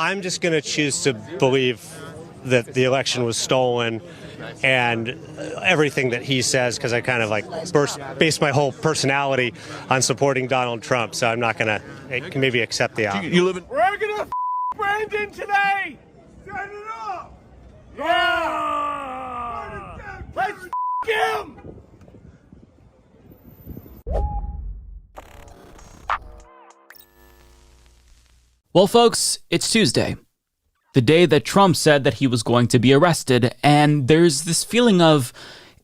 I'm just going to choose to believe that the election was stolen and everything that he says, because I kind of like base my whole personality on supporting Donald Trump. So I'm not going to maybe accept the option. You live in... We're going to Brandon today! Stand it up! Yeah! Let's him! Well, folks, it's Tuesday, the day that Trump said that he was going to be arrested, and there's this feeling of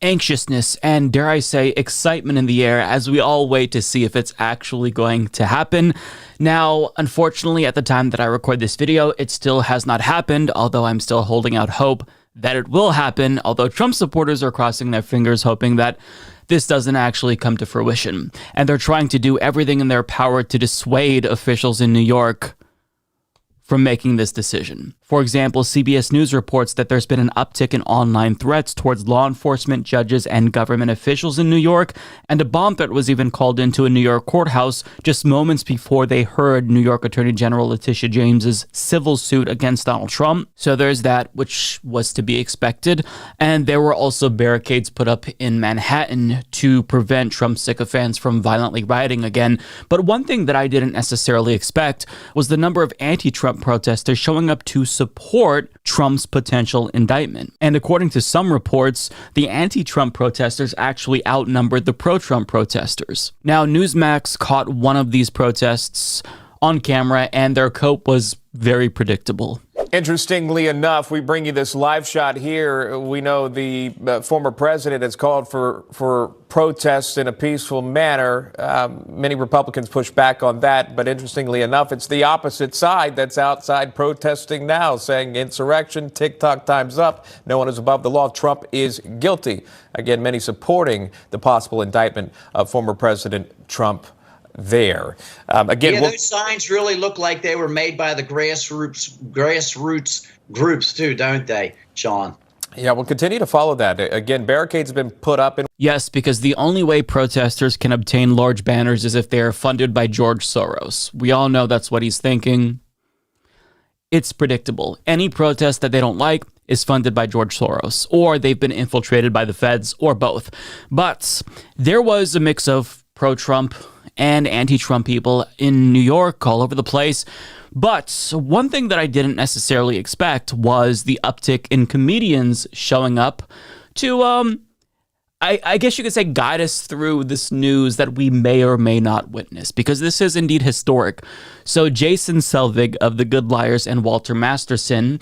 anxiousness and, dare I say, excitement in the air as we all wait to see if it's actually going to happen. Now, unfortunately, at the time that I record this video, it still has not happened, although I'm still holding out hope that it will happen, although Trump supporters are crossing their fingers hoping that this doesn't actually come to fruition. And they're trying to do everything in their power to dissuade officials in New York from making this decision. For example, CBS News reports that there's been an uptick in online threats towards law enforcement, judges, and government officials in New York, and a bomb threat was even called into a New York courthouse just moments before they heard New York Attorney General Letitia James's civil suit against Donald Trump. So there's that, which was to be expected. And there were also barricades put up in Manhattan to prevent Trump sycophants from violently rioting again. But one thing that I didn't necessarily expect was the number of anti-Trump protesters showing up to support Trump's potential indictment. And according to some reports, the anti-Trump protesters actually outnumbered the pro-Trump protesters. Now, Newsmax caught one of these protests on camera, and their cope was very predictable. Interestingly enough, we bring you this live shot here. We know the former president has called for protests in a peaceful manner. Many Republicans push back on that, but interestingly enough, it's the opposite side that's outside protesting now, saying insurrection, TikTok, time's up, no one is above the law, Trump is guilty. Again, many supporting the possible indictment of former President Trump there. Again, those signs really look like they were made by the grassroots groups too, don't they, Sean? Yeah, we'll continue to follow that. Again, barricades have been put up. Yes, because the only way protesters can obtain large banners is if they are funded by George Soros. We all know that's what he's thinking. It's predictable. Any protest that they don't like is funded by George Soros, or they've been infiltrated by the feds, or both. But there was a mix of pro-Trump and anti-Trump people in New York, all over the place. But one thing that I didn't necessarily expect was the uptick in comedians showing up to, I guess you could say, guide us through this news that we may or may not witness, because this is indeed historic. So Jason Selvig of The Good Liars and Walter Masterson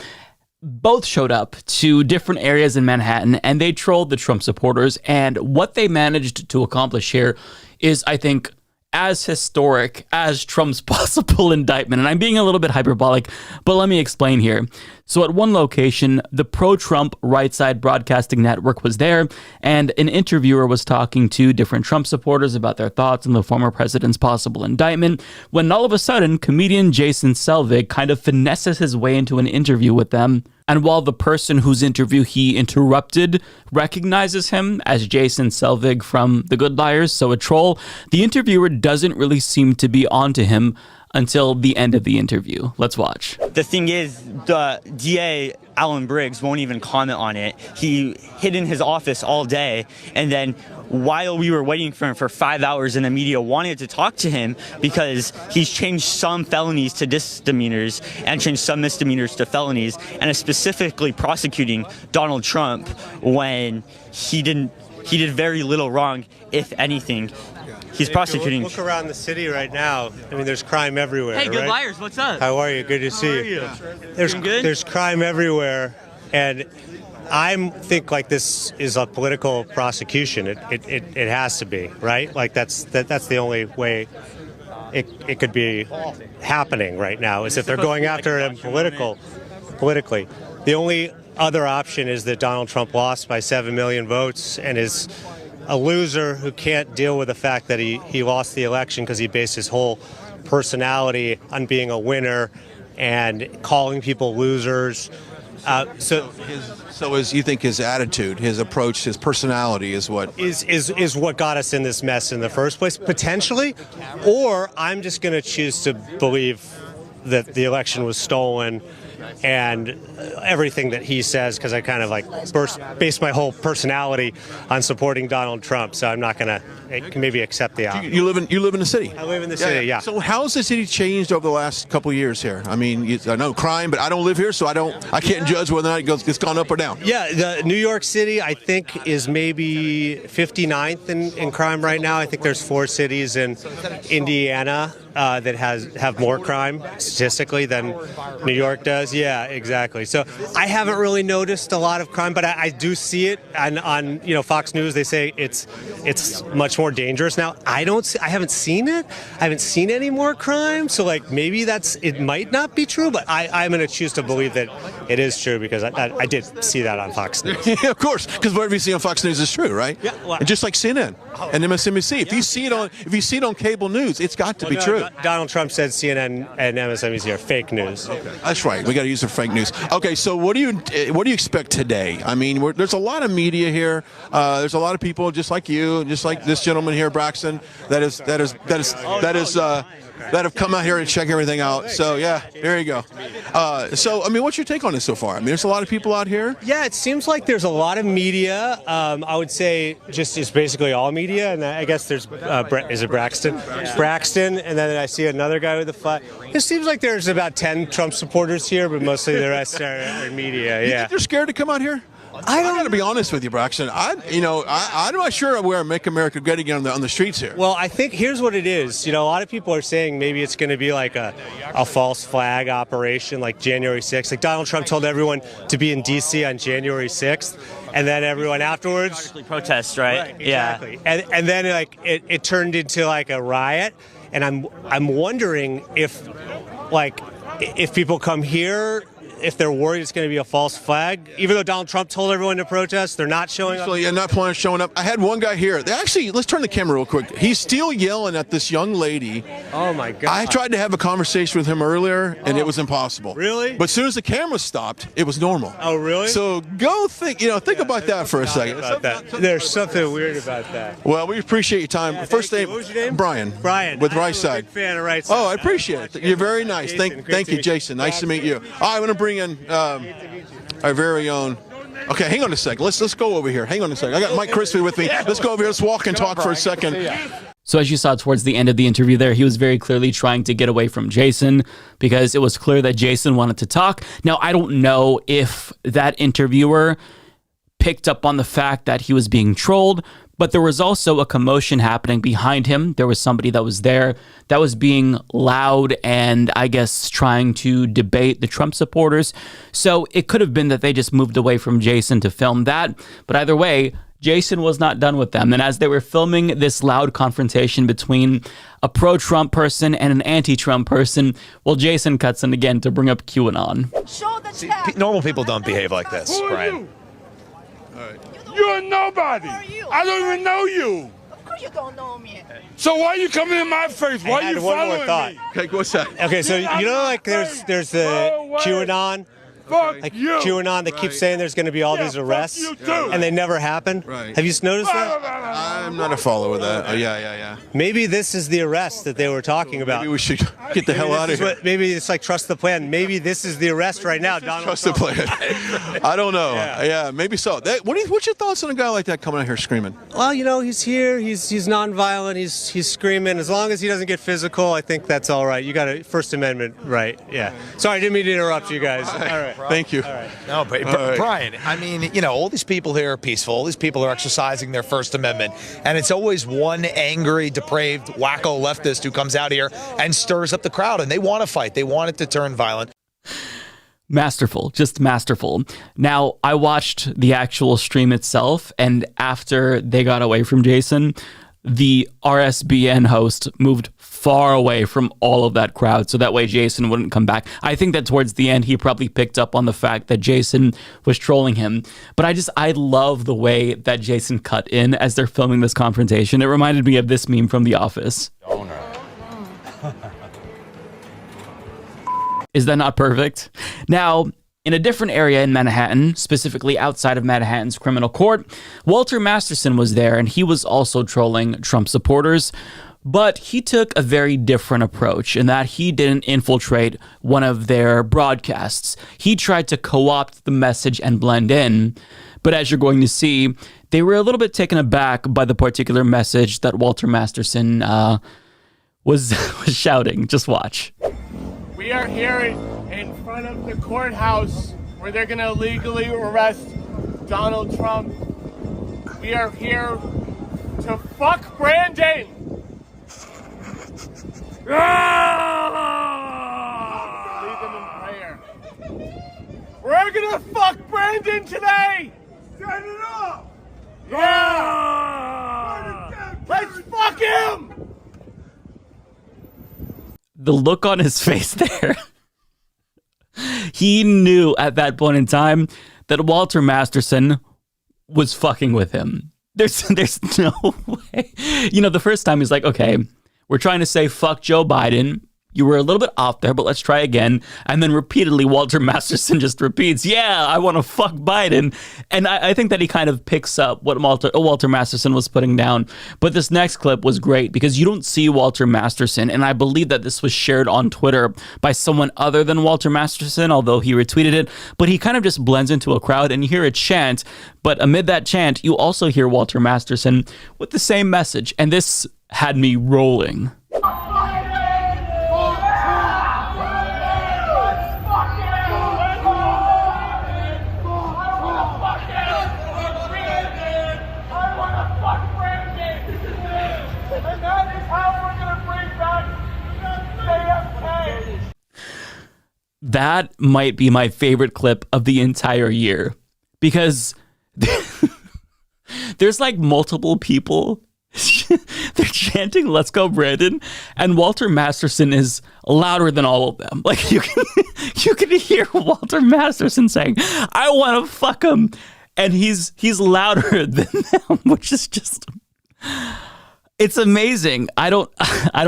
both showed up to different areas in Manhattan, and they trolled the Trump supporters. And what they managed to accomplish here is, I think, as historic as Trump's possible indictment. And I'm being a little bit hyperbolic, but let me explain here. So at one location, the pro-Trump Right Side Broadcasting Network was there, and an interviewer was talking to different Trump supporters about their thoughts on the former president's possible indictment, when all of a sudden, comedian Jason Selvig kind of finesses his way into an interview with them. And while the person whose interview he interrupted recognizes him as Jason Selvig from The Good Liars, so a troll, the interviewer doesn't really seem to be onto him until the end of the interview. Let's watch. The thing is, the DA, Alan Briggs, won't even comment on it. He hid in his office all day, and then while we were waiting for him for 5 hours and the media wanted to talk to him because he's changed some felonies to misdemeanors and changed some misdemeanors to felonies, and is specifically prosecuting Donald Trump when he did very little wrong, if anything. He's prosecuting. Look around the city right now. I mean, there's crime everywhere. Hey, Good right? Liars, what's up? How are you? Good to see you. There's crime everywhere, and I think like this is a political prosecution. It has to be, right? Like that's the only way it could be happening right now, is if they're going after him politically. The only other option is that Donald Trump lost by 7 million votes and is a loser who can't deal with the fact that he lost the election because he based his whole personality on being a winner and calling people losers. So you think his attitude, his approach, his personality is what what got us in this mess in the first place, potentially? Or I'm just going to choose to believe that the election was stolen and everything that he says, because I kind of like base my whole personality on supporting Donald Trump. So I'm not going to maybe accept the opposite. You live in the city. I live in the city, yeah. So how's the city changed over the last couple of years here? I mean, I know crime, but I don't live here, so I can't judge whether or not it's gone up or down. Yeah, the New York City, I think, is maybe 59th in crime right now. I think there's 4 cities in Indiana that have more crime statistically than New York does. Yeah, exactly. So I haven't really noticed a lot of crime, but I do see it on Fox News. They say it's much more dangerous now. I haven't seen it. I haven't seen any more crime. So like maybe it might not be true, but I'm going to choose to believe that it is true because I did see that on Fox News. Yeah, of course, because whatever you see on Fox News is true, right? Yeah. Well, and just like CNN and MSNBC, if you see it on cable news, it's got to be true. Donald Trump said CNN and MSNBC are fake news. That's right. We got to use the fake news. Okay, so what do you expect today? I mean, there's a lot of media here. There's a lot of people just like you, just like this gentleman here, Braxton, that have come out here and check everything out. So yeah, there you go. So I mean, what's your take on this so far? I mean, there's a lot of people out here. Yeah, it seems like there's a lot of media. I would say it's basically all media, and I guess there's is it Braxton? Braxton, and then I see another guy with a flag. It seems like there's about 10 Trump supporters here, but mostly the rest are media. You Yeah. think they're scared to come out here? I got to be honest with you, Braxton. I'm not sure where Make America Great Again on the streets here. Well, I think here's what it is. A lot of people are saying maybe it's going to be like a false flag operation like January 6th. Like Donald Trump told everyone to be in D.C. on January 6th, and then everyone afterwards Protests, right? Exactly. And then like it turned into like a riot, and I'm wondering if people come here, if they're worried it's going to be a false flag, even though Donald Trump told everyone to protest, they're not showing up. So yeah, not planning on showing up. I had one guy here. Let's turn the camera real quick. He's still yelling at this young lady. Oh my God! I tried to have a conversation with him earlier, and it was impossible. Really? But as soon as the camera stopped, it was normal. Oh really? So go think about that for a second. There's something weird about that. Well, we appreciate your time. Yeah, First name, what was your name? Brian. Brian. With I'm Right a Side. big fan of Right Side. Oh, I appreciate it. You're very nice. Jason, Thank you, Jason. Nice to meet you. All right, I'm going to bring in our very own. Okay, hang on a second. Let's go over here. Hang on a second. I got Mike Crispy with me. Let's go over here. Let's walk and talk for a second. So as you saw towards the end of the interview there, he was very clearly trying to get away from Jason because it was clear that Jason wanted to talk. Now, I don't know if that interviewer picked up on the fact that he was being trolled, but there was also a commotion happening behind him. There was somebody that was there that was being loud and I guess trying to debate the Trump supporters. So it could have been that they just moved away from Jason to film that. But either way, Jason was not done with them. And as they were filming this loud confrontation between a pro-Trump person and an anti-Trump person, well, Jason cuts in again to bring up QAnon. See, normal people don't behave like this, Brian. You're nobody. I don't even know you. Of course you don't know me. So why are you coming in my face? Why are you one more following thought. me? Okay, what's that? Okay, so like there's the QAnon. Fuck Like you. QAnon, they keep saying there's going to be all these arrests, you too. and they never happen. Right. Have you noticed that? I'm not a follower of that. Oh, yeah. Maybe this is the arrest that they were talking about. Maybe we should get the hell out of here. Maybe it's like trust the plan. Maybe this is the arrest right now, Donald Trust the Trump. plan. I don't know. Yeah, maybe so. What's your thoughts on a guy like that coming out here screaming? Well, he's here. He's nonviolent. He's screaming. As long as he doesn't get physical, I think that's all right. You got a First Amendment right. Yeah. Sorry, I didn't mean to interrupt you guys. All right. Thank you. All right. No, but Brian, I mean, all these people here are peaceful. All these people are exercising their First Amendment. And it's always one angry, depraved, wacko leftist who comes out here and stirs up the crowd. And they want to fight. They want it to turn violent. Masterful, just masterful. Now, I watched the actual stream itself, and after they got away from Jason, the RSBN host moved far away from all of that crowd so that way Jason wouldn't come back. I think that towards the end, he probably picked up on the fact that Jason was trolling him. But I love the way that Jason cut in as they're filming this confrontation. It reminded me of this meme from The Office. Is that not perfect? Now, in a different area in Manhattan, specifically outside of Manhattan's criminal court, Walter Masterson was there, and he was also trolling Trump supporters. But he took a very different approach in that he didn't infiltrate one of their broadcasts. He tried to co-opt the message and blend in. But as you're going to see, they were a little bit taken aback by the particular message that Walter Masterson was shouting. Just watch. We are here in front of the courthouse where they're going to illegally arrest Donald Trump. We are here to fuck Brandon. Lead them in prayer. We're gonna fuck Brandon today. Stand it up. Yeah. Let's fuck him. The look on his face there. He knew at that point in time that Walter Masterson was fucking with him. There's no way. The first time he's like, okay, we're trying to say fuck Joe Biden. You were a little bit off there, but let's try again. And then repeatedly, Walter Masterson just repeats, yeah, I want to fuck Biden. And I think that he kind of picks up what Walter Masterson was putting down. But this next clip was great because you don't see Walter Masterson. And I believe that this was shared on Twitter by someone other than Walter Masterson, although he retweeted it. But he kind of just blends into a crowd and you hear a chant. But amid that chant, you also hear Walter Masterson with the same message. And this had me rolling. That might be my favorite clip of the entire year because there's like multiple people. They're chanting, let's go, Brandon. And Walter Masterson is louder than all of them. Like you can hear Walter Masterson saying, I want to fuck him. And he's louder than them, which is just... It's amazing. I don't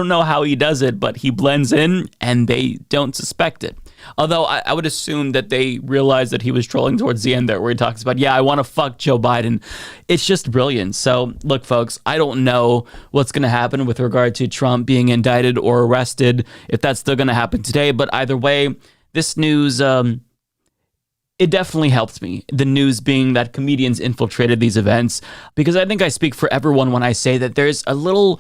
know how he does it, but he blends in and they don't suspect it. Although I would assume that they realized that he was trolling towards the end there where he talks about, yeah, I want to fuck Joe Biden. It's just brilliant. So look, folks, I don't know what's going to happen with regard to Trump being indicted or arrested, if that's still going to happen today. But either way, this news, it definitely helped me. The news being that comedians infiltrated these events, because I think I speak for everyone when I say that there's a little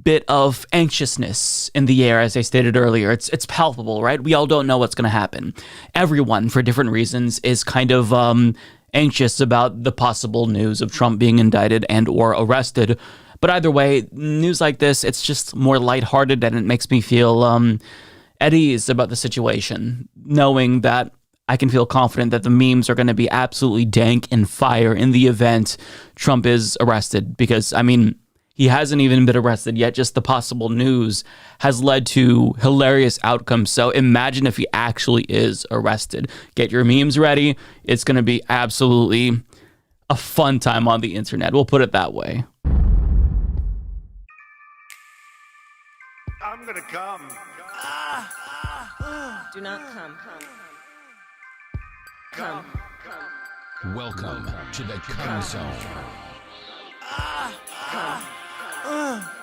bit of anxiousness in the air, as I stated earlier. It's palpable, right? We all don't know what's going to happen. Everyone, for different reasons, is kind of anxious about the possible news of Trump being indicted and or arrested. But either way, news like this, it's just more lighthearted and it makes me feel at ease about the situation, knowing that I can feel confident that the memes are going to be absolutely dank and fire in the event Trump is arrested. Because, I mean, he hasn't even been arrested yet. Just the possible news has led to hilarious outcomes. So imagine if he actually is arrested. Get your memes ready. It's going to be absolutely a fun time on the internet. We'll put it that way. I'm going to come. Do not come. Come. Welcome to the Come Zone. Come.